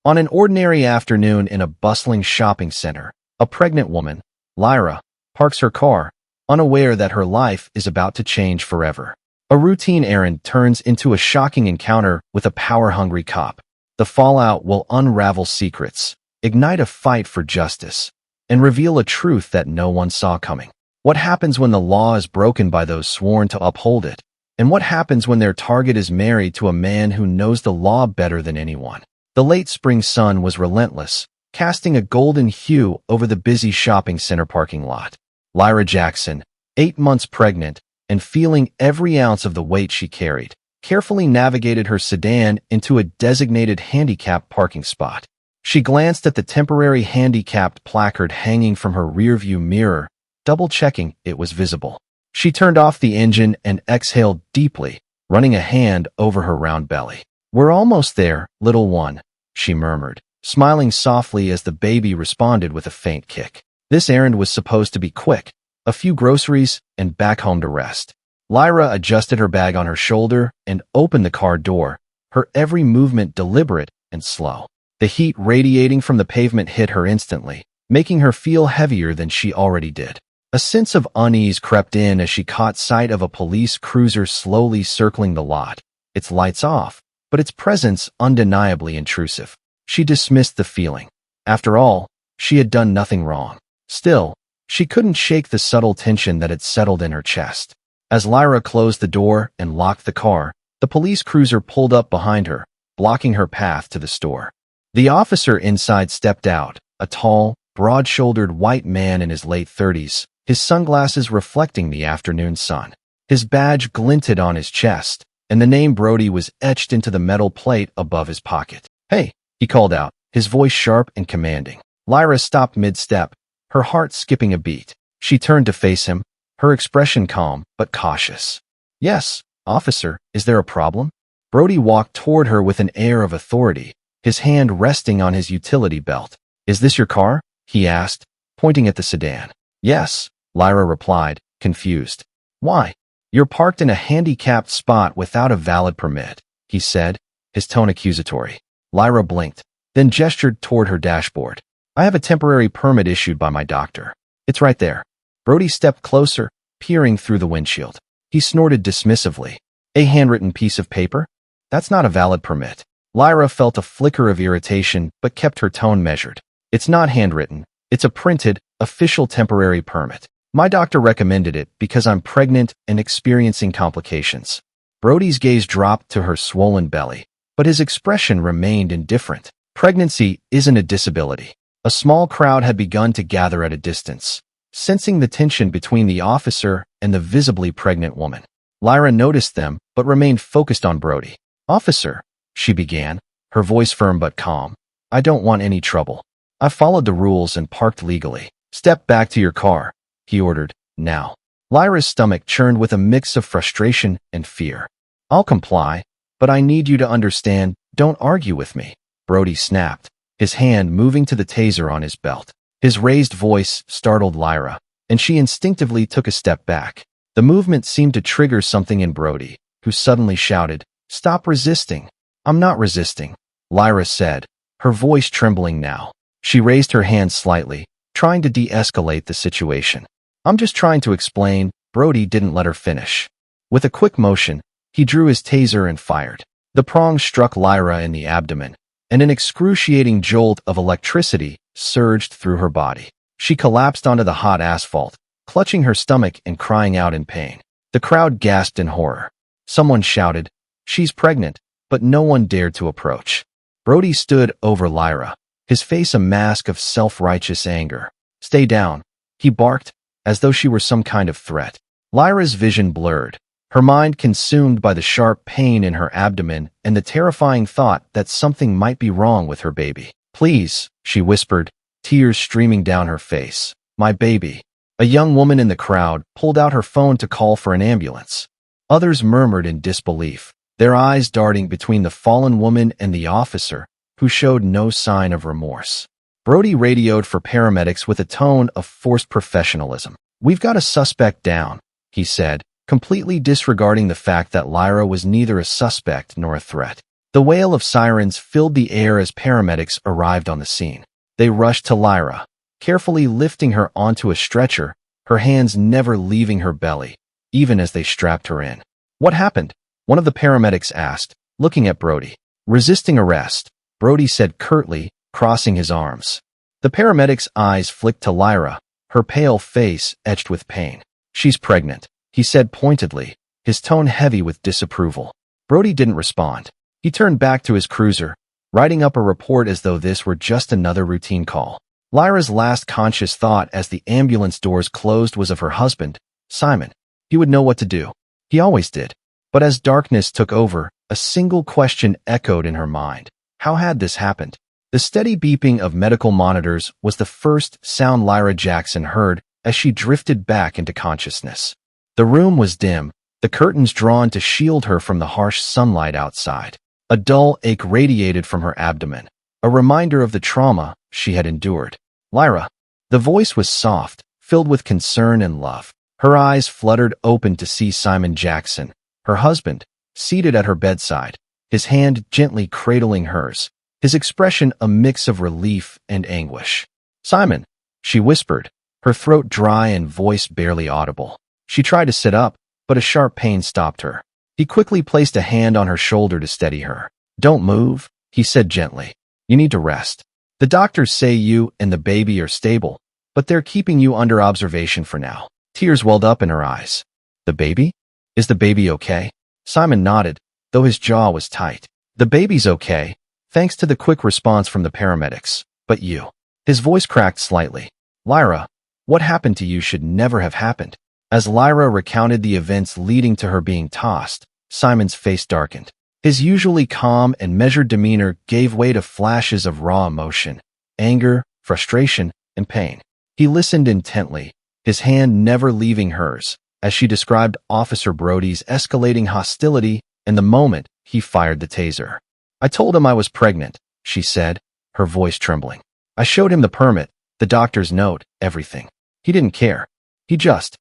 On an ordinary afternoon in a bustling shopping center, a pregnant woman, Lyra, parks her car, unaware that her life is about to change forever. A routine errand turns into a shocking encounter with a power-hungry cop. The fallout will unravel secrets, ignite a fight for justice, and reveal a truth that no one saw coming. What happens when the law is broken by those sworn to uphold it? And what happens when their target is married to a man who knows the law better than anyone? The late spring sun was relentless, casting a golden hue over the busy shopping center parking lot. Lyra Jackson, 8 months pregnant, and feeling every ounce of the weight she carried, carefully navigated her sedan into a designated handicapped parking spot. She glanced at the temporary handicapped placard hanging from her rearview mirror, double-checking it was visible. She turned off the engine and exhaled deeply, running a hand over her round belly. "We're almost there, little one," she murmured, smiling softly as the baby responded with a faint kick. This errand was supposed to be quick, a few groceries, and back home to rest. Lyra adjusted her bag on her shoulder and opened the car door, her every movement deliberate and slow. The heat radiating from the pavement hit her instantly, making her feel heavier than she already did. A sense of unease crept in as she caught sight of a police cruiser slowly circling the lot, its lights off, but its presence undeniably intrusive. She dismissed the feeling. After all, she had done nothing wrong. Still, she couldn't shake the subtle tension that had settled in her chest. As Lyra closed the door and locked the car, the police cruiser pulled up behind her, blocking her path to the store. The officer inside stepped out, a tall, broad-shouldered white man in his late 30s, his sunglasses reflecting the afternoon sun. His badge glinted on his chest, and the name Brody was etched into the metal plate above his pocket. "Hey," he called out, his voice sharp and commanding. Lyra stopped mid-step, her heart skipping a beat. She turned to face him, her expression calm but cautious. "Yes, officer, is there a problem?" Brody walked toward her with an air of authority, his hand resting on his utility belt. "Is this your car?" he asked, pointing at the sedan. "Yes," Lyra replied, confused. "Why?" "You're parked in a handicapped spot without a valid permit," he said, his tone accusatory. Lyra blinked, then gestured toward her dashboard. "I have a temporary permit issued by my doctor. It's right there." Brody stepped closer, peering through the windshield. He snorted dismissively. "A handwritten piece of paper? That's not a valid permit." Lyra felt a flicker of irritation but kept her tone measured. "It's not handwritten. It's a printed, official temporary permit. My doctor recommended it because I'm pregnant and experiencing complications." Brody's gaze dropped to her swollen belly, but his expression remained indifferent. Pregnancy isn't a disability. A small crowd had begun to gather at a distance, sensing the tension between the officer and the visibly pregnant woman. Lyra noticed them, but remained focused on Brody. "Officer," she began, her voice firm but calm, "I don't want any trouble. I followed the rules and parked legally. Step back to your car," he ordered, now. Lyra's stomach churned with a mix of frustration and fear. "I'll comply, but I need you to understand, don't argue with me," Brody snapped, his hand moving to the taser on his belt. His raised voice startled Lyra, and she instinctively took a step back. The movement seemed to trigger something in Brody, who suddenly shouted, "Stop resisting." "I'm not resisting," Lyra said, her voice trembling now. She raised her hand slightly, trying to de-escalate the situation. "I'm just trying to explain." Brody didn't let her finish. With a quick motion, he drew his taser and fired. The prong struck Lyra in the abdomen, and an excruciating jolt of electricity surged through her body. She collapsed onto the hot asphalt, clutching her stomach and crying out in pain. The crowd gasped in horror. Someone shouted, "She's pregnant," but no one dared to approach. Brody stood over Lyra, his face a mask of self-righteous anger. "Stay down," he barked, as though she were some kind of threat. Lyra's vision blurred, her mind consumed by the sharp pain in her abdomen and the terrifying thought that something might be wrong with her baby. "Please," she whispered, tears streaming down her face. "My baby." A young woman in the crowd pulled out her phone to call for an ambulance. Others murmured in disbelief, their eyes darting between the fallen woman and the officer, who showed no sign of remorse. Brody radioed for paramedics with a tone of forced professionalism. "We've got a suspect down," he said, completely disregarding the fact that Lyra was neither a suspect nor a threat. The wail of sirens filled the air as paramedics arrived on the scene. They rushed to Lyra, carefully lifting her onto a stretcher, her hands never leaving her belly, even as they strapped her in. "What happened?" one of the paramedics asked, looking at Brody. "Resisting arrest," Brody said curtly, crossing his arms. The paramedic's eyes flicked to Lyra, her pale face etched with pain. "She's pregnant," he said pointedly, his tone heavy with disapproval. Brody didn't respond. He turned back to his cruiser, writing up a report as though this were just another routine call. Lyra's last conscious thought as the ambulance doors closed was of her husband, Simon. He would know what to do. He always did. But as darkness took over, a single question echoed in her mind. How had this happened? The steady beeping of medical monitors was the first sound Lyra Jackson heard as she drifted back into consciousness. The room was dim, the curtains drawn to shield her from the harsh sunlight outside. A dull ache radiated from her abdomen, a reminder of the trauma she had endured. "Lyra." The voice was soft, filled with concern and love. Her eyes fluttered open to see Simon Jackson, her husband, seated at her bedside, his hand gently cradling hers, his expression a mix of relief and anguish. "Simon," she whispered, her throat dry and voice barely audible. She tried to sit up, but a sharp pain stopped her. He quickly placed a hand on her shoulder to steady her. "Don't move," he said gently. "You need to rest. The doctors say you and the baby are stable, but they're keeping you under observation for now." Tears welled up in her eyes. "The baby? Is the baby okay?" Simon nodded, though his jaw was tight. "The baby's okay, thanks to the quick response from the paramedics. But you?" His voice cracked slightly. "Lyra, what happened to you should never have happened." As Lyra recounted the events leading to her being tossed, Simon's face darkened. His usually calm and measured demeanor gave way to flashes of raw emotion, anger, frustration, and pain. He listened intently, his hand never leaving hers, as she described Officer Brody's escalating hostility and the moment he fired the taser. "I told him I was pregnant," she said, her voice trembling. "I showed him the permit, the doctor's note, everything. He didn't care. He just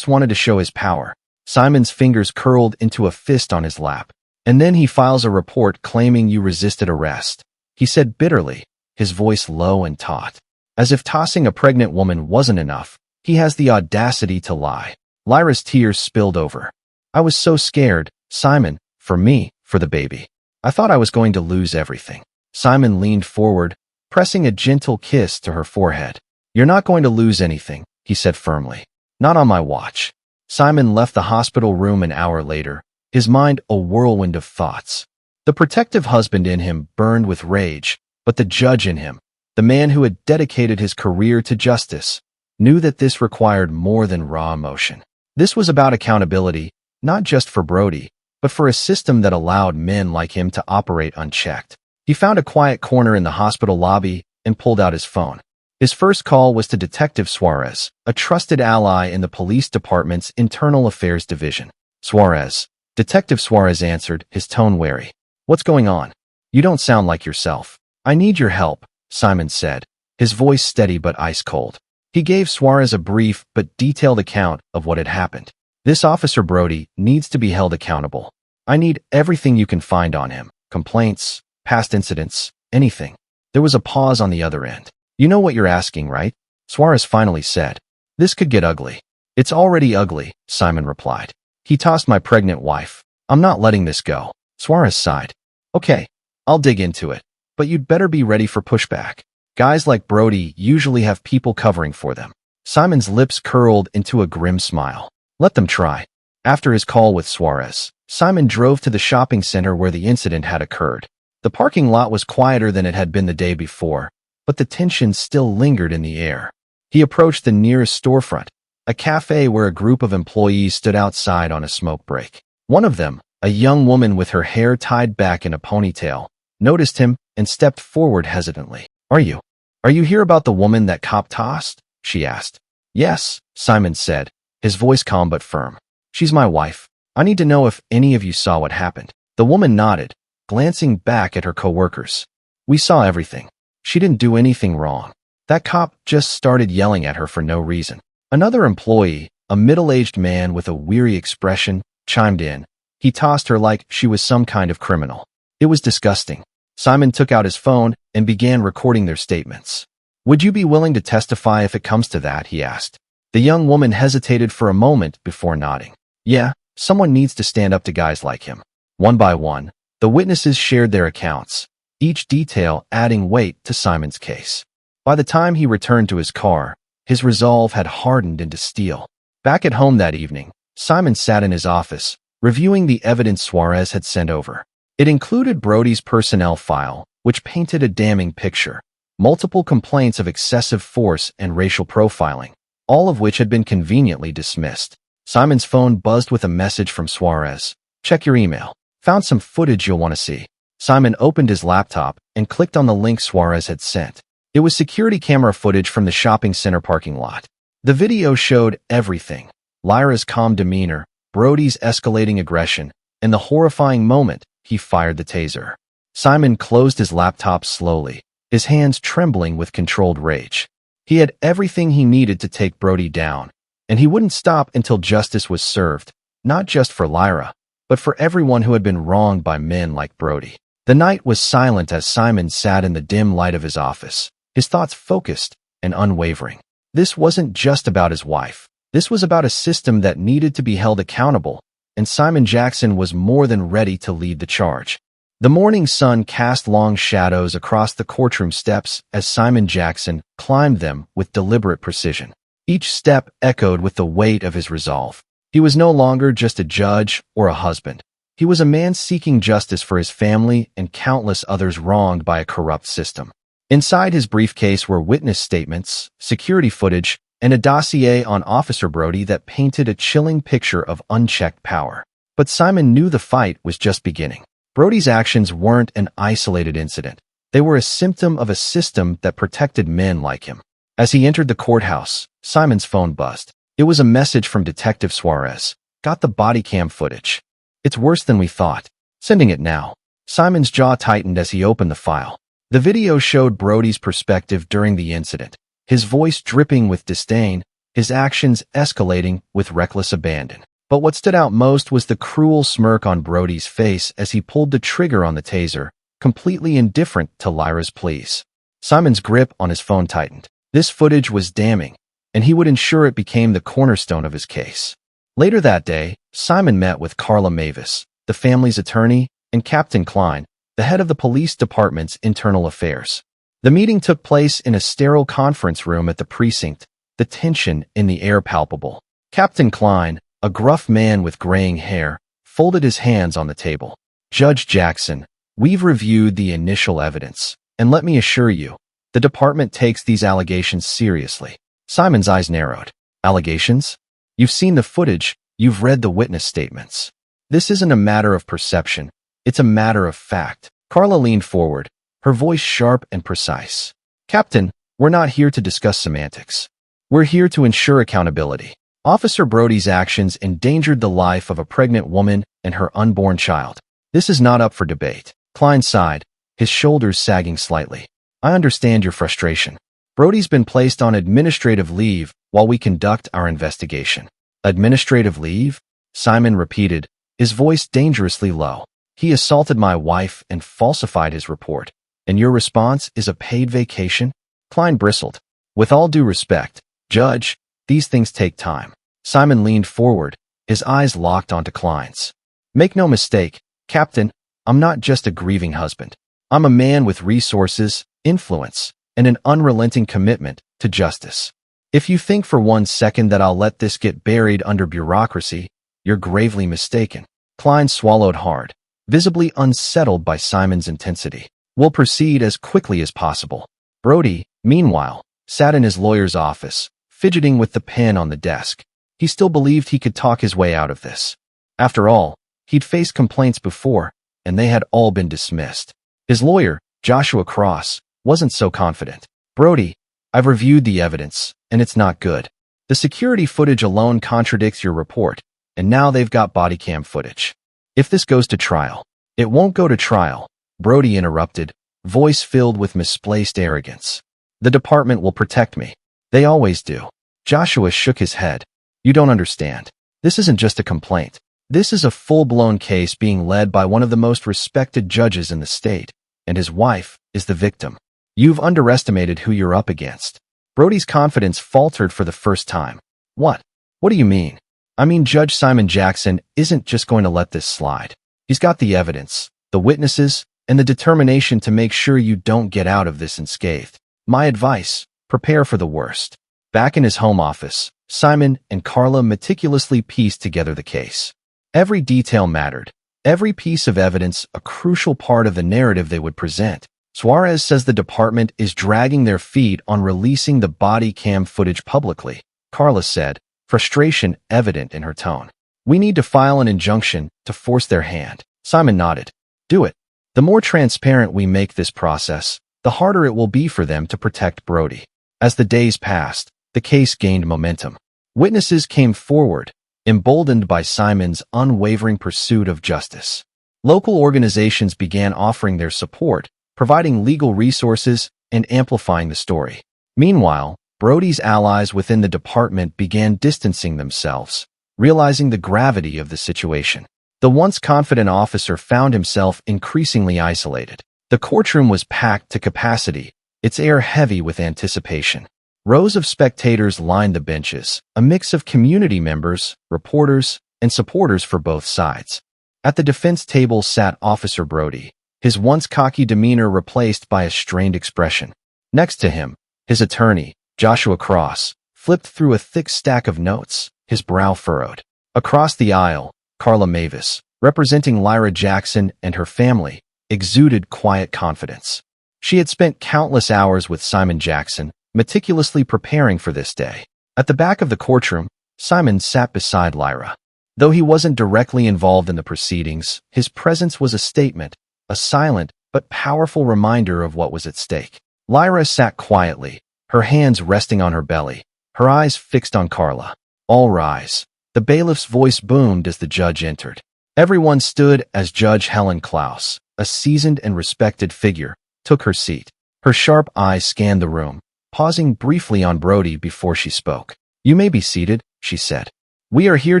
wanted to show his power." Simon's fingers curled into a fist on his lap. "And then he files a report claiming you resisted arrest," he said bitterly, his voice low and taut. As if tossing a pregnant woman wasn't enough, he has the audacity to lie. Lyra's tears spilled over. "I was so scared, Simon, for me, for the baby. I thought I was going to lose everything." Simon leaned forward, pressing a gentle kiss to her forehead. "You're not going to lose anything," he said firmly. "Not on my watch." Simon left the hospital room an hour later, his mind a whirlwind of thoughts. The protective husband in him burned with rage, but the judge in him, the man who had dedicated his career to justice, knew that this required more than raw emotion. This was about accountability, not just for Brody, but for a system that allowed men like him to operate unchecked. He found a quiet corner in the hospital lobby and pulled out his phone. His first call was to Detective Suarez, a trusted ally in the police department's internal affairs division. "Suarez." Detective Suarez answered, his tone wary. "What's going on? You don't sound like yourself." "I need your help," Simon said, his voice steady but ice cold. He gave Suarez a brief but detailed account of what had happened. "This Officer Brody needs to be held accountable. I need everything you can find on him. Complaints, past incidents, anything." There was a pause on the other end. "You know what you're asking, right?" Suarez finally said. "This could get ugly." "It's already ugly," Simon replied. "He tossed my pregnant wife. I'm not letting this go." Suarez sighed. "Okay, I'll dig into it, but you'd better be ready for pushback. Guys like Brody usually have people covering for them." Simon's lips curled into a grim smile. "Let them try." After his call with Suarez, Simon drove to the shopping center where the incident had occurred. The parking lot was quieter than it had been the day before, but the tension still lingered in the air. He approached the nearest storefront, a cafe where a group of employees stood outside on a smoke break. One of them, a young woman with her hair tied back in a ponytail, noticed him and stepped forward hesitantly. Are you here about the woman that cop tossed?" she asked. "Yes," Simon said, his voice calm but firm. "She's my wife. I need to know if any of you saw what happened." The woman nodded, glancing back at her coworkers. "We saw everything. She didn't do anything wrong. That cop just started yelling at her for no reason." Another employee, a middle-aged man with a weary expression, chimed in. "He tossed her like she was some kind of criminal." It was disgusting. Simon took out his phone and began recording their statements. "Would you be willing to testify if it comes to that?" he asked. The young woman hesitated for a moment before nodding. "Yeah, someone needs to stand up to guys like him." One by one, the witnesses shared their accounts, each detail adding weight to Simon's case. By the time he returned to his car, his resolve had hardened into steel. Back at home that evening, Simon sat in his office, reviewing the evidence Suarez had sent over. It included Brody's personnel file, which painted a damning picture. Multiple complaints of excessive force and racial profiling, all of which had been conveniently dismissed. Simon's phone buzzed with a message from Suarez. "Check your email. Found some footage you'll want to see." Simon opened his laptop and clicked on the link Suarez had sent. It was security camera footage from the shopping center parking lot. The video showed everything: Lyra's calm demeanor, Brody's escalating aggression, and the horrifying moment he fired the taser. Simon closed his laptop slowly, his hands trembling with controlled rage. He had everything he needed to take Brody down, and he wouldn't stop until justice was served, not just for Lyra, but for everyone who had been wronged by men like Brody. The night was silent as Simon sat in the dim light of his office, his thoughts focused and unwavering. This wasn't just about his wife. This was about a system that needed to be held accountable, and Simon Jackson was more than ready to lead the charge. The morning sun cast long shadows across the courtroom steps as Simon Jackson climbed them with deliberate precision. Each step echoed with the weight of his resolve. He was no longer just a judge or a husband. He was a man seeking justice for his family and countless others wronged by a corrupt system. Inside his briefcase were witness statements, security footage, and a dossier on Officer Brody that painted a chilling picture of unchecked power. But Simon knew the fight was just beginning. Brody's actions weren't an isolated incident. They were a symptom of a system that protected men like him. As he entered the courthouse, Simon's phone buzzed. It was a message from Detective Suarez. "Got the body cam footage. It's worse than we thought. Sending it now." Simon's jaw tightened as he opened the file. The video showed Brody's perspective during the incident, his voice dripping with disdain, his actions escalating with reckless abandon. But what stood out most was the cruel smirk on Brody's face as he pulled the trigger on the taser, completely indifferent to Lyra's pleas. Simon's grip on his phone tightened. This footage was damning, and he would ensure it became the cornerstone of his case. Later that day, Simon met with Carla Mavis, the family's attorney, and Captain Klein, the head of the police department's internal affairs. The meeting took place in a sterile conference room at the precinct, the tension in the air palpable. Captain Klein, a gruff man with graying hair, folded his hands on the table. "Judge Jackson, we've reviewed the initial evidence, and let me assure you, the department takes these allegations seriously." Simon's eyes narrowed. "Allegations? You've seen the footage, you've read the witness statements. This isn't a matter of perception, it's a matter of fact." Carla leaned forward, her voice sharp and precise. "Captain, we're not here to discuss semantics. We're here to ensure accountability. Officer Brody's actions endangered the life of a pregnant woman and her unborn child. This is not up for debate." Klein sighed, his shoulders sagging slightly. "I understand your frustration. Brody's been placed on administrative leave while we conduct our investigation." "Administrative leave?" Simon repeated, his voice dangerously low. "He assaulted my wife and falsified his report. And your response is a paid vacation?" Klein bristled. "With all due respect, Judge, these things take time." Simon leaned forward, his eyes locked onto Klein's. "Make no mistake, Captain, I'm not just a grieving husband. I'm a man with resources, influence, and an unrelenting commitment to justice. If you think for one second that I'll let this get buried under bureaucracy, you're gravely mistaken." Klein swallowed hard, visibly unsettled by Simon's intensity. "We'll proceed as quickly as possible." Brody, meanwhile, sat in his lawyer's office, fidgeting with the pen on the desk. He still believed he could talk his way out of this. After all, he'd faced complaints before, and they had all been dismissed. His lawyer, Joshua Cross, wasn't so confident. "Brody, I've reviewed the evidence, and it's not good. The security footage alone contradicts your report, and now they've got body cam footage. If this goes to trial..." "It won't go to trial," Brody interrupted, voice filled with misplaced arrogance. "The department will protect me. They always do." Joshua shook his head. "You don't understand. This isn't just a complaint. This is a full-blown case being led by one of the most respected judges in the state, and his wife is the victim. You've underestimated who you're up against. Brody's confidence faltered for the first time. What? What do you mean? I mean, Judge Simon Jackson isn't just going to let this slide. He's got the evidence, the witnesses, and the determination to make sure you don't get out of this unscathed. My advice, prepare for the worst. Back in his home office, Simon and Carla meticulously pieced together the case. Every detail mattered, every piece of evidence a crucial part of the narrative they would present. Suarez says the department is dragging their feet on releasing the body cam footage publicly, Carla said, frustration evident in her tone. We need to file an injunction to force their hand. Simon nodded. Do it. The more transparent we make this process, the harder it will be for them to protect Brody. As the days passed, the case gained momentum. Witnesses came forward, emboldened by Simon's unwavering pursuit of justice. Local organizations began offering their support, providing legal resources and amplifying the story. Meanwhile, Brody's allies within the department began distancing themselves, realizing the gravity of the situation. The once confident officer found himself increasingly isolated. The courtroom was packed to capacity, its air heavy with anticipation. Rows of spectators lined the benches, a mix of community members, reporters, and supporters for both sides. At the defense table sat Officer Brody, his once cocky demeanor replaced by a strained expression. Next to him, his attorney, Joshua Cross, flipped through a thick stack of notes, his brow furrowed. Across the aisle, Carla Mavis, representing Lyra Jackson and her family, exuded quiet confidence. She had spent countless hours with Simon Jackson, meticulously preparing for this day. At the back of the courtroom, Simon sat beside Lyra. Though he wasn't directly involved in the proceedings, his presence was a statement, a silent but powerful reminder of what was at stake. Lyra sat quietly, her hands resting on her belly, her eyes fixed on Carla. All rise. The bailiff's voice boomed as the judge entered. Everyone stood as Judge Helen Klaus, a seasoned and respected figure, took her seat. Her sharp eyes scanned the room, pausing briefly on Brody before she spoke. You may be seated, she said. We are here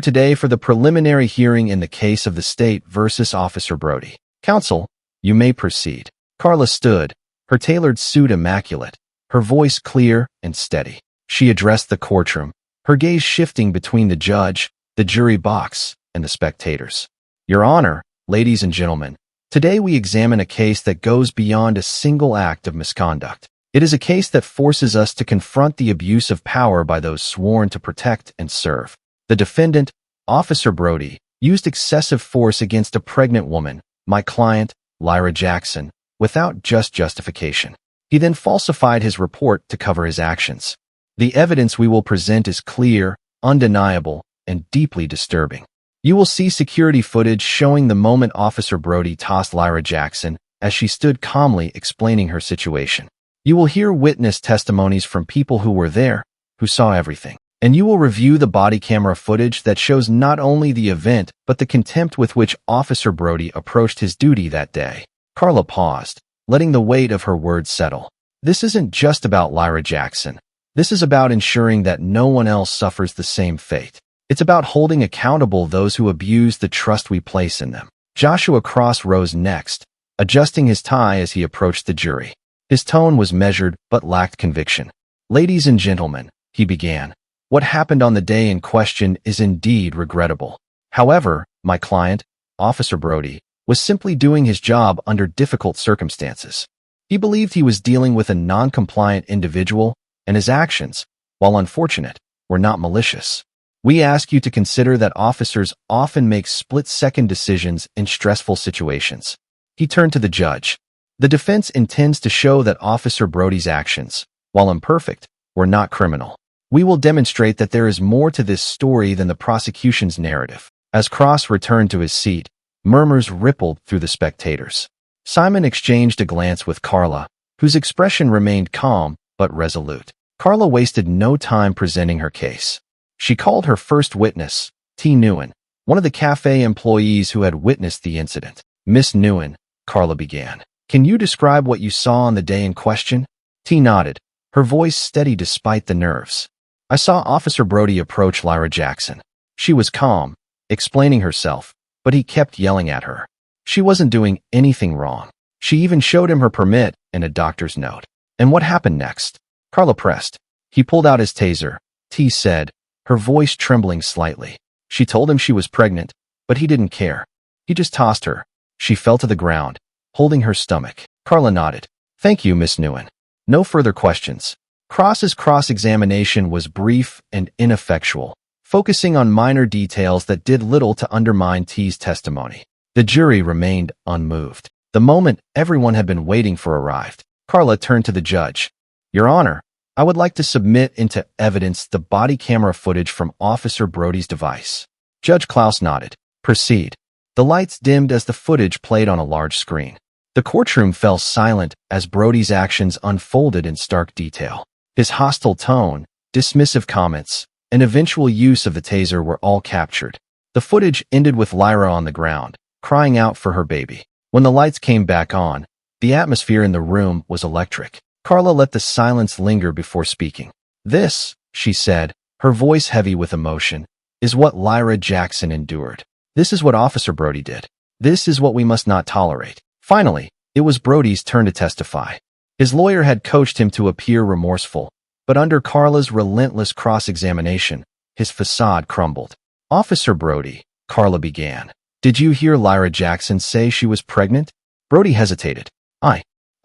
today for the preliminary hearing in the case of the state versus Officer Brody. Counsel, you may proceed. Carla stood, her tailored suit immaculate, her voice clear and steady. She addressed the courtroom, her gaze shifting between the judge, the jury box, and the spectators. Your Honor, ladies and gentlemen, today we examine a case that goes beyond a single act of misconduct. It is a case that forces us to confront the abuse of power by those sworn to protect and serve. The defendant, Officer Brody, used excessive force against a pregnant woman, my client, Lyra Jackson, without just justification. He then falsified his report to cover his actions. The evidence we will present is clear, undeniable, and deeply disturbing. You will see security footage showing the moment Officer Brody tossed Lyra Jackson as she stood calmly explaining her situation. You will hear witness testimonies from people who were there, who saw everything. And you will review the body camera footage that shows not only the event but the contempt with which Officer Brody approached his duty that day. Carla paused, letting the weight of her words settle. This isn't just about Lyra Jackson. This is about ensuring that no one else suffers the same fate. It's about holding accountable those who abuse the trust we place in them. Joshua Cross rose next, adjusting his tie as he approached the jury. His tone was measured but lacked conviction. Ladies and gentlemen, he began, what happened on the day in question is indeed regrettable. However, my client, Officer Brody, was simply doing his job under difficult circumstances. He believed he was dealing with a non-compliant individual, and his actions, while unfortunate, were not malicious. We ask you to consider that officers often make split-second decisions in stressful situations. He turned to the judge. The defense intends to show that Officer Brody's actions, while imperfect, were not criminal. We will demonstrate that there is more to this story than the prosecution's narrative. As Cross returned to his seat, murmurs rippled through the spectators. Simon exchanged a glance with Carla, whose expression remained calm but resolute. Carla wasted no time presenting her case. She called her first witness, T. Nguyen, one of the cafe employees who had witnessed the incident. Miss Nguyen, Carla began, can you describe what you saw on the day in question? T. nodded, her voice steady despite the nerves. I saw Officer Brody approach Lyra Jackson. She was calm, explaining herself, but he kept yelling at her. She wasn't doing anything wrong. She even showed him her permit and a doctor's note. And what happened next? Carla pressed. He pulled out his taser, T said, her voice trembling slightly. She told him she was pregnant, but he didn't care. He just tossed her. She fell to the ground, holding her stomach. Carla nodded. Thank you, Miss Nguyen. No further questions. Cross's cross-examination was brief and ineffectual, focusing on minor details that did little to undermine T's testimony. The jury remained unmoved. The moment everyone had been waiting for arrived. Carla turned to the judge. Your Honor, I would like to submit into evidence the body camera footage from Officer Brody's device. Judge Klaus nodded. Proceed. The lights dimmed as the footage played on a large screen. The courtroom fell silent as Brody's actions unfolded in stark detail. His hostile tone, dismissive comments, and eventual use of the taser were all captured. The footage ended with Lyra on the ground, crying out for her baby. When the lights came back on, the atmosphere in the room was electric. Carla let the silence linger before speaking. This, she said, her voice heavy with emotion, is what Lyra Jackson endured. This is what Officer Brody did. This is what we must not tolerate. Finally, it was Brody's turn to testify. His lawyer had coached him to appear remorseful, but under Carla's relentless cross-examination, his facade crumbled. Officer Brody, Carla began. Did you hear Lyra Jackson say she was pregnant? Brody hesitated. I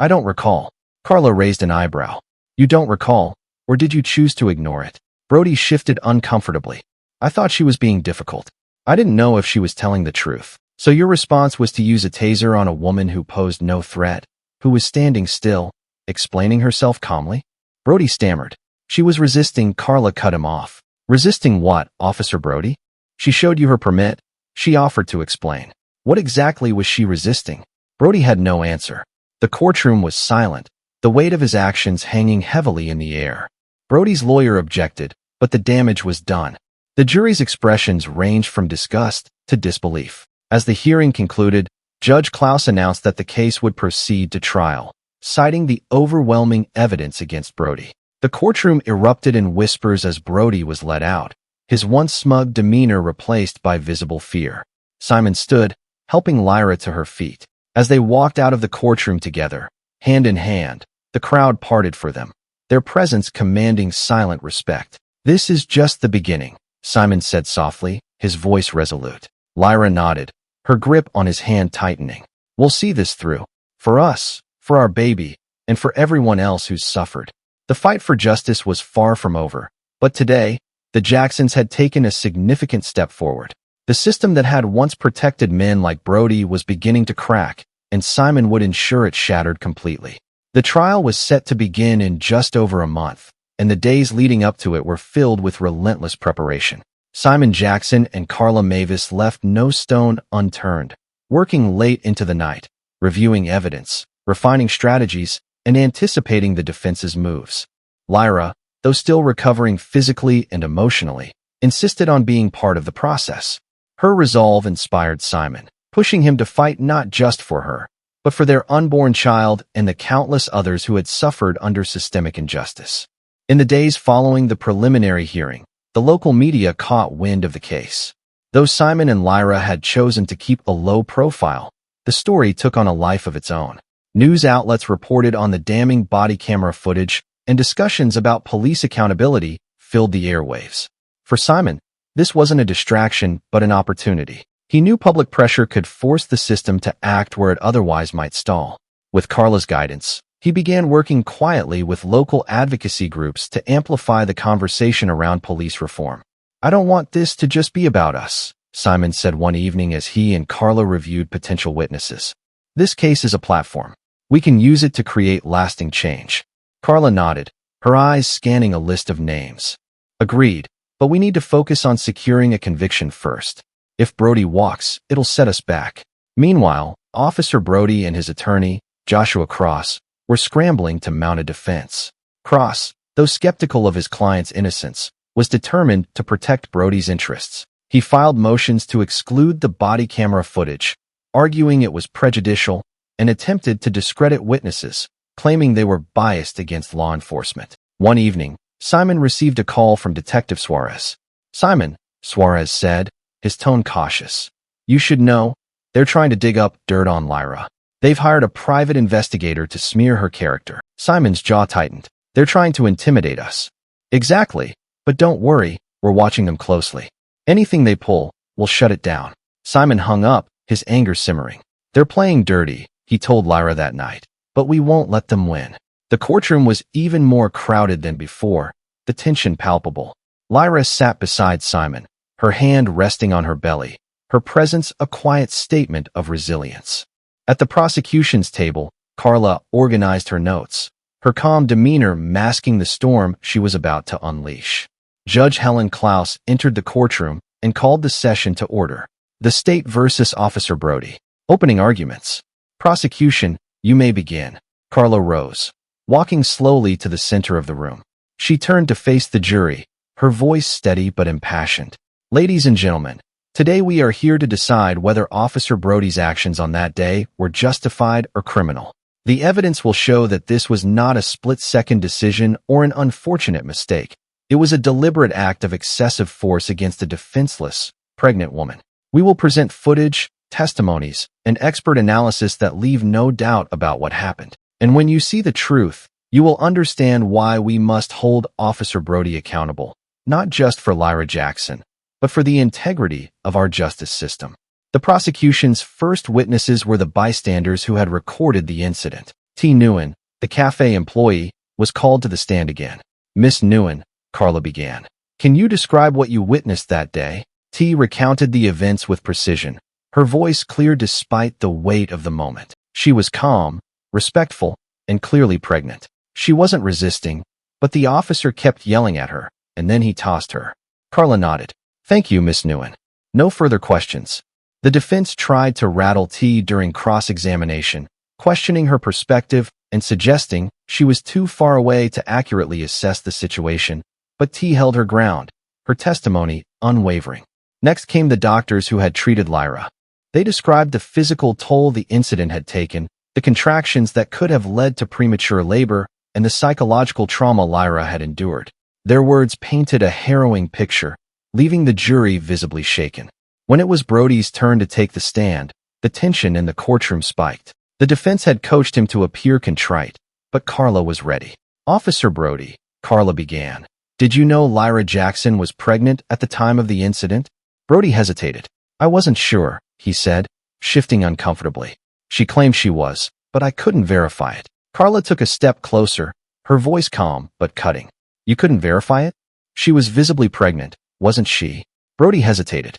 don't recall. Carla raised an eyebrow. You don't recall, or did you choose to ignore it? Brody shifted uncomfortably. I thought she was being difficult. I didn't know if she was telling the truth. So your response was to use a taser on a woman who posed no threat, who was standing still, explaining herself calmly? Brody stammered. She was resisting. Carla cut him off. Resisting what, Officer Brody? She showed you her permit. She offered to explain. What exactly was she resisting? Brody had no answer. The courtroom was silent, the weight of his actions hanging heavily in the air. Brody's lawyer objected, but the damage was done. The jury's expressions ranged from disgust to disbelief. As the hearing concluded, Judge Klaus announced that the case would proceed to trial, citing the overwhelming evidence against Brody. The courtroom erupted in whispers as Brody was let out, his once smug demeanor replaced by visible fear. Simon stood, helping Lyra to her feet. As they walked out of the courtroom together, hand in hand, the crowd parted for them, their presence commanding silent respect. This is just the beginning, Simon said softly, his voice resolute. Lyra nodded, her grip on his hand tightening. We'll see this through. For us, for our baby, and for everyone else who's suffered. The fight for justice was far from over, but today, the Jacksons had taken a significant step forward. The system that had once protected men like Brody was beginning to crack, and Simon would ensure it shattered completely. The trial was set to begin in just over a month, and the days leading up to it were filled with relentless preparation. Simon Jackson and Carla Mavis left no stone unturned, working late into the night, reviewing evidence, refining strategies, and anticipating the defense's moves. Lyra, though still recovering physically and emotionally, insisted on being part of the process. Her resolve inspired Simon, pushing him to fight not just for her, but for their unborn child and the countless others who had suffered under systemic injustice. In the days following the preliminary hearing, the local media caught wind of the case. Though Simon and Lyra had chosen to keep a low profile, the story took on a life of its own. News outlets reported on the damning body camera footage, and discussions about police accountability filled the airwaves. For Simon, this wasn't a distraction, but an opportunity. He knew public pressure could force the system to act where it otherwise might stall. With Carla's guidance, he began working quietly with local advocacy groups to amplify the conversation around police reform. I don't want this to just be about us, Simon said one evening as he and Carla reviewed potential witnesses. This case is a platform. We can use it to create lasting change. Carla nodded, her eyes scanning a list of names. Agreed. But we need to focus on securing a conviction first. If Brody walks, it'll set us back. Meanwhile, Officer Brody and his attorney, Joshua Cross, were scrambling to mount a defense. Cross, though skeptical of his client's innocence, was determined to protect Brody's interests. He filed motions to exclude the body camera footage, arguing it was prejudicial, and attempted to discredit witnesses, claiming they were biased against law enforcement. One evening, Simon received a call from Detective Suarez. Simon, Suarez said, his tone cautious. You should know, they're trying to dig up dirt on Lyra. They've hired a private investigator to smear her character. Simon's jaw tightened. They're trying to intimidate us. Exactly, but don't worry, we're watching them closely. Anything they pull, we'll shut it down. Simon hung up, his anger simmering. They're playing dirty, he told Lyra that night, but we won't let them win. The courtroom was even more crowded than before, the tension palpable. Lyra sat beside Simon, her hand resting on her belly, her presence a quiet statement of resilience. At the prosecution's table, Carla organized her notes, her calm demeanor masking the storm she was about to unleash. Judge Helen Klaus entered the courtroom and called the session to order. The state versus Officer Brody. Opening arguments. Prosecution, you may begin. Carla rose, walking slowly to the center of the room. She turned to face the jury, her voice steady but impassioned. Ladies and gentlemen, today we are here to decide whether Officer Brody's actions on that day were justified or criminal. The evidence will show that this was not a split-second decision or an unfortunate mistake. It was a deliberate act of excessive force against a defenseless, pregnant woman. We will present footage, testimonies, and expert analysis that leave no doubt about what happened. And when you see the truth, you will understand why we must hold Officer Brody accountable, not just for Lyra Jackson, but for the integrity of our justice system. The prosecution's first witnesses were the bystanders who had recorded the incident. T. Nguyen, the cafe employee, was called to the stand again. Miss Nguyen, Carla began. Can you describe what you witnessed that day? T. recounted the events with precision, her voice clear despite the weight of the moment. She was calm, respectful, and clearly pregnant. She wasn't resisting, but the officer kept yelling at her, and then he tossed her. Carla nodded. Thank you, Miss Nguyen. No further questions. The defense tried to rattle T during cross-examination, questioning her perspective and suggesting she was too far away to accurately assess the situation, but T held her ground, her testimony unwavering. Next came the doctors who had treated Lyra. They described the physical toll the incident had taken, the contractions that could have led to premature labor, and the psychological trauma Lyra had endured. Their words painted a harrowing picture, leaving the jury visibly shaken. When it was Brody's turn to take the stand, the tension in the courtroom spiked. The defense had coached him to appear contrite, but Carla was ready. Officer Brody, Carla began. Did you know Lyra Jackson was pregnant at the time of the incident? Brody hesitated. I wasn't sure, he said, shifting uncomfortably. She claimed she was, but I couldn't verify it. Carla took a step closer, her voice calm but cutting. You couldn't verify it? She was visibly pregnant, wasn't she? Brody hesitated.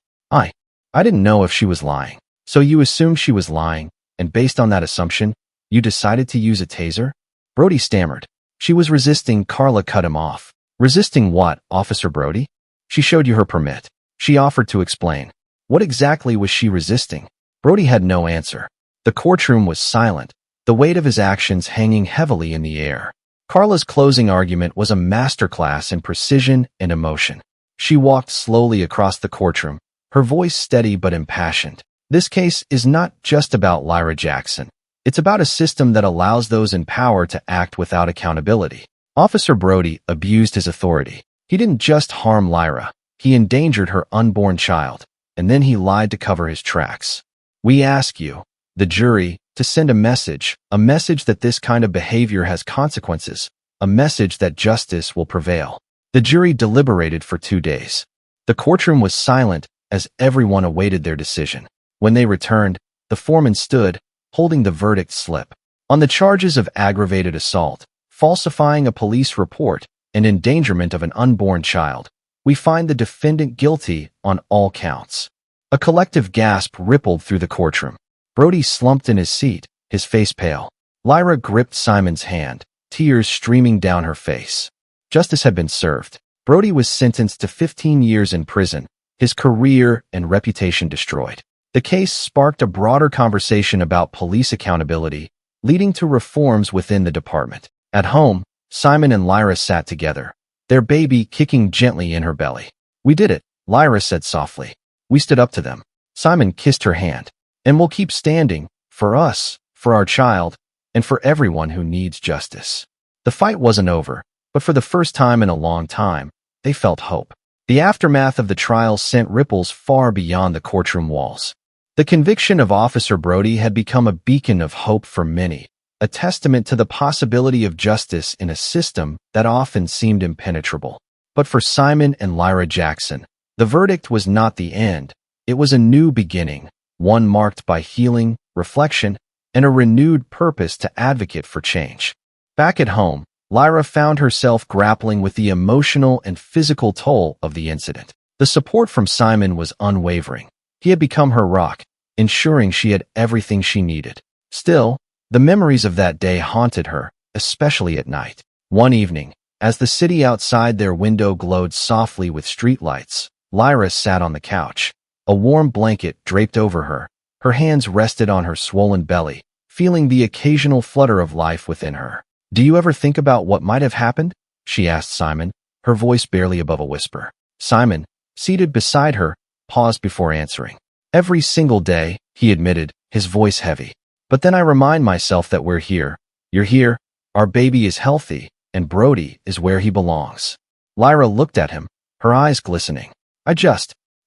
I didn't know if she was lying. So you assumed she was lying, and based on that assumption, you decided to use a taser? Brody stammered. She was resisting. Carla cut him off. Resisting what, Officer Brody? She showed you her permit. She offered to explain. What exactly was she resisting? Brody had no answer. The courtroom was silent, the weight of his actions hanging heavily in the air. Carla's closing argument was a masterclass in precision and emotion. She walked slowly across the courtroom, her voice steady but impassioned. This case is not just about Lyra Jackson. It's about a system that allows those in power to act without accountability. Officer Brody abused his authority. He didn't just harm Lyra. He endangered her unborn child, and then he lied to cover his tracks. We ask you, the jury, to send a message that this kind of behavior has consequences, a message that justice will prevail. The jury deliberated for 2 days. The courtroom was silent as everyone awaited their decision. When they returned, the foreman stood, holding the verdict slip. On the charges of aggravated assault, falsifying a police report, and endangerment of an unborn child, we find the defendant guilty on all counts. A collective gasp rippled through the courtroom. Brody slumped in his seat, his face pale. Lyra gripped Simon's hand, tears streaming down her face. Justice had been served. Brody was sentenced to 15 years in prison, his career and reputation destroyed. The case sparked a broader conversation about police accountability, leading to reforms within the department. At home, Simon and Lyra sat together, their baby kicking gently in her belly. We did it, Lyra said softly. We stood up to them. Simon kissed her hand. And we'll keep standing, for us, for our child, and for everyone who needs justice. The fight wasn't over, but for the first time in a long time, they felt hope. The aftermath of the trial sent ripples far beyond the courtroom walls. The conviction of Officer Brody had become a beacon of hope for many, a testament to the possibility of justice in a system that often seemed impenetrable. But for Simon and Lyra Jackson, the verdict was not the end. It was a new beginning, one marked by healing, reflection, and a renewed purpose to advocate for change. Back at home, Lyra found herself grappling with the emotional and physical toll of the incident. The support from Simon was unwavering. He had become her rock, ensuring she had everything she needed. Still, the memories of that day haunted her, especially at night. One evening, as the city outside their window glowed softly with streetlights, Lyra sat on the couch. A warm blanket draped over her. Her hands rested on her swollen belly, feeling the occasional flutter of life within her. "Do you ever think about what might have happened?" she asked Simon, her voice barely above a whisper. Simon, seated beside her, paused before answering. "Every single day," he admitted, his voice heavy. "But then I remind myself that we're here. You're here, our baby is healthy, and Brody is where he belongs." Lyra looked at him, her eyes glistening.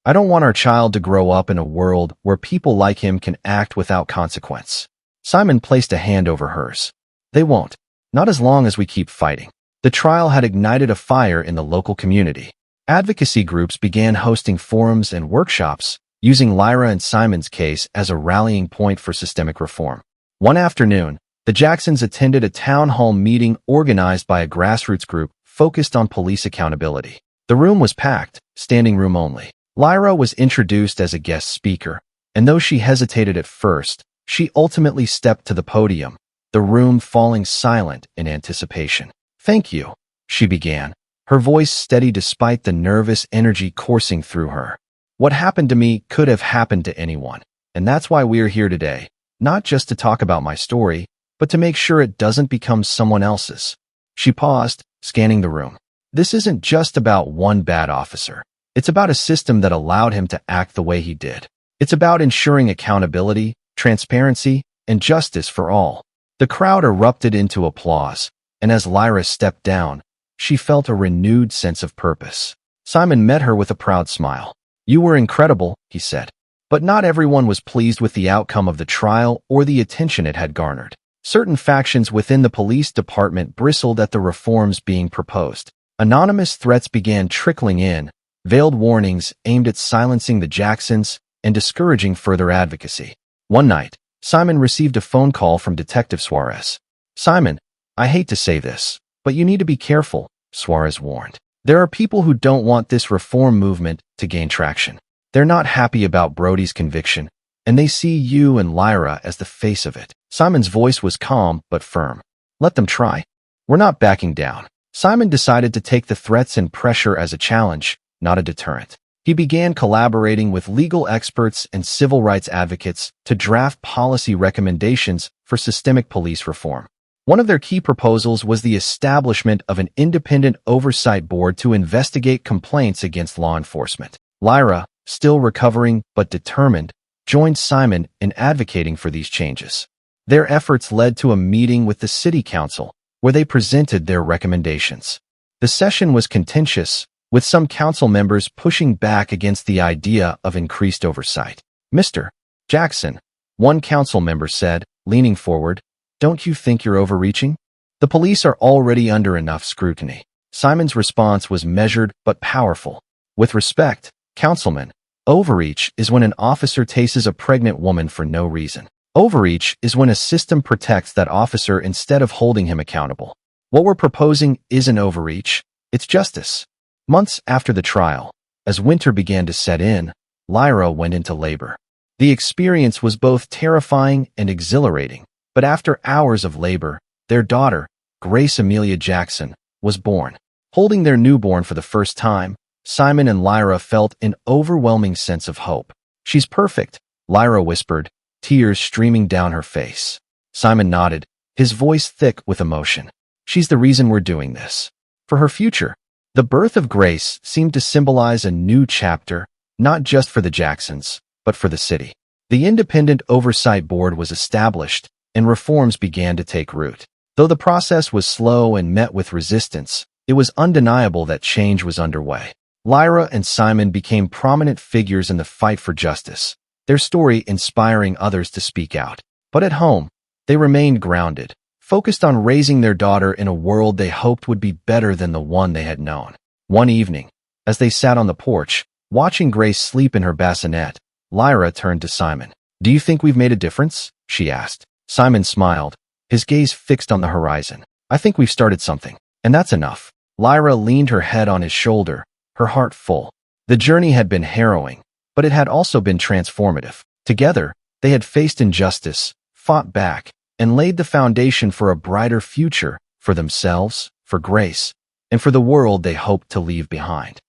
I don't want our child to grow up in a world where people like him can act without consequence." Simon placed a hand over hers. "They won't. Not as long as we keep fighting." The trial had ignited a fire in the local community. Advocacy groups began hosting forums and workshops, using Lyra and Simon's case as a rallying point for systemic reform. One afternoon, the Jacksons attended a town hall meeting organized by a grassroots group focused on police accountability. The room was packed, standing room only. Lyra was introduced as a guest speaker, and though she hesitated at first, she ultimately stepped to the podium, the room falling silent in anticipation. "Thank you," she began, her voice steady despite the nervous energy coursing through her. "What happened to me could have happened to anyone, and that's why we're here today, not just to talk about my story, but to make sure it doesn't become someone else's." She paused, scanning the room. "This isn't just about one bad officer. It's about a system that allowed him to act the way he did. It's about ensuring accountability, transparency, and justice for all." The crowd erupted into applause, and as Lyra stepped down, she felt a renewed sense of purpose. Simon met her with a proud smile. "You were incredible," he said. But not everyone was pleased with the outcome of the trial or the attention it had garnered. Certain factions within the police department bristled at the reforms being proposed. Anonymous threats began trickling in, veiled warnings aimed at silencing the Jacksons and discouraging further advocacy. One night, Simon received a phone call from Detective Suarez. "Simon, I hate to say this, but you need to be careful," Suarez warned. "There are people who don't want this reform movement to gain traction. They're not happy about Brody's conviction, and they see you and Lyra as the face of it." Simon's voice was calm but firm. "Let them try. We're not backing down." Simon decided to take the threats and pressure as a challenge, not a deterrent. He began collaborating with legal experts and civil rights advocates to draft policy recommendations for systemic police reform. One of their key proposals was the establishment of an independent oversight board to investigate complaints against law enforcement. Lyra, still recovering but determined, joined Simon in advocating for these changes. Their efforts led to a meeting with the city council, where they presented their recommendations. The session was contentious, with some council members pushing back against the idea of increased oversight. "Mr. Jackson," one council member said, leaning forward, "don't you think you're overreaching? The police are already under enough scrutiny." Simon's response was measured but powerful. "With respect, Councilman, overreach is when an officer tases a pregnant woman for no reason. Overreach is when a system protects that officer instead of holding him accountable. What we're proposing isn't overreach, it's justice." Months after the trial, as winter began to set in, Lyra went into labor. The experience was both terrifying and exhilarating, but after hours of labor, their daughter, Grace Amelia Jackson, was born. Holding their newborn for the first time, Simon and Lyra felt an overwhelming sense of hope. "She's perfect," Lyra whispered, tears streaming down her face. Simon nodded, his voice thick with emotion. "She's the reason we're doing this. For her future." The birth of Grace seemed to symbolize a new chapter, not just for the Jacksons, but for the city. The Independent Oversight Board was established, and reforms began to take root. Though the process was slow and met with resistance, it was undeniable that change was underway. Lyra and Simon became prominent figures in the fight for justice, their story inspiring others to speak out. But at home, they remained grounded, focused on raising their daughter in a world they hoped would be better than the one they had known. One evening, as they sat on the porch, watching Grace sleep in her bassinet, Lyra turned to Simon. "Do you think we've made a difference?" she asked. Simon smiled, his gaze fixed on the horizon. "I think we've started something, and that's enough." Lyra leaned her head on his shoulder, her heart full. The journey had been harrowing, but it had also been transformative. Together, they had faced injustice, fought back, and laid the foundation for a brighter future for themselves, for Grace, and for the world they hoped to leave behind.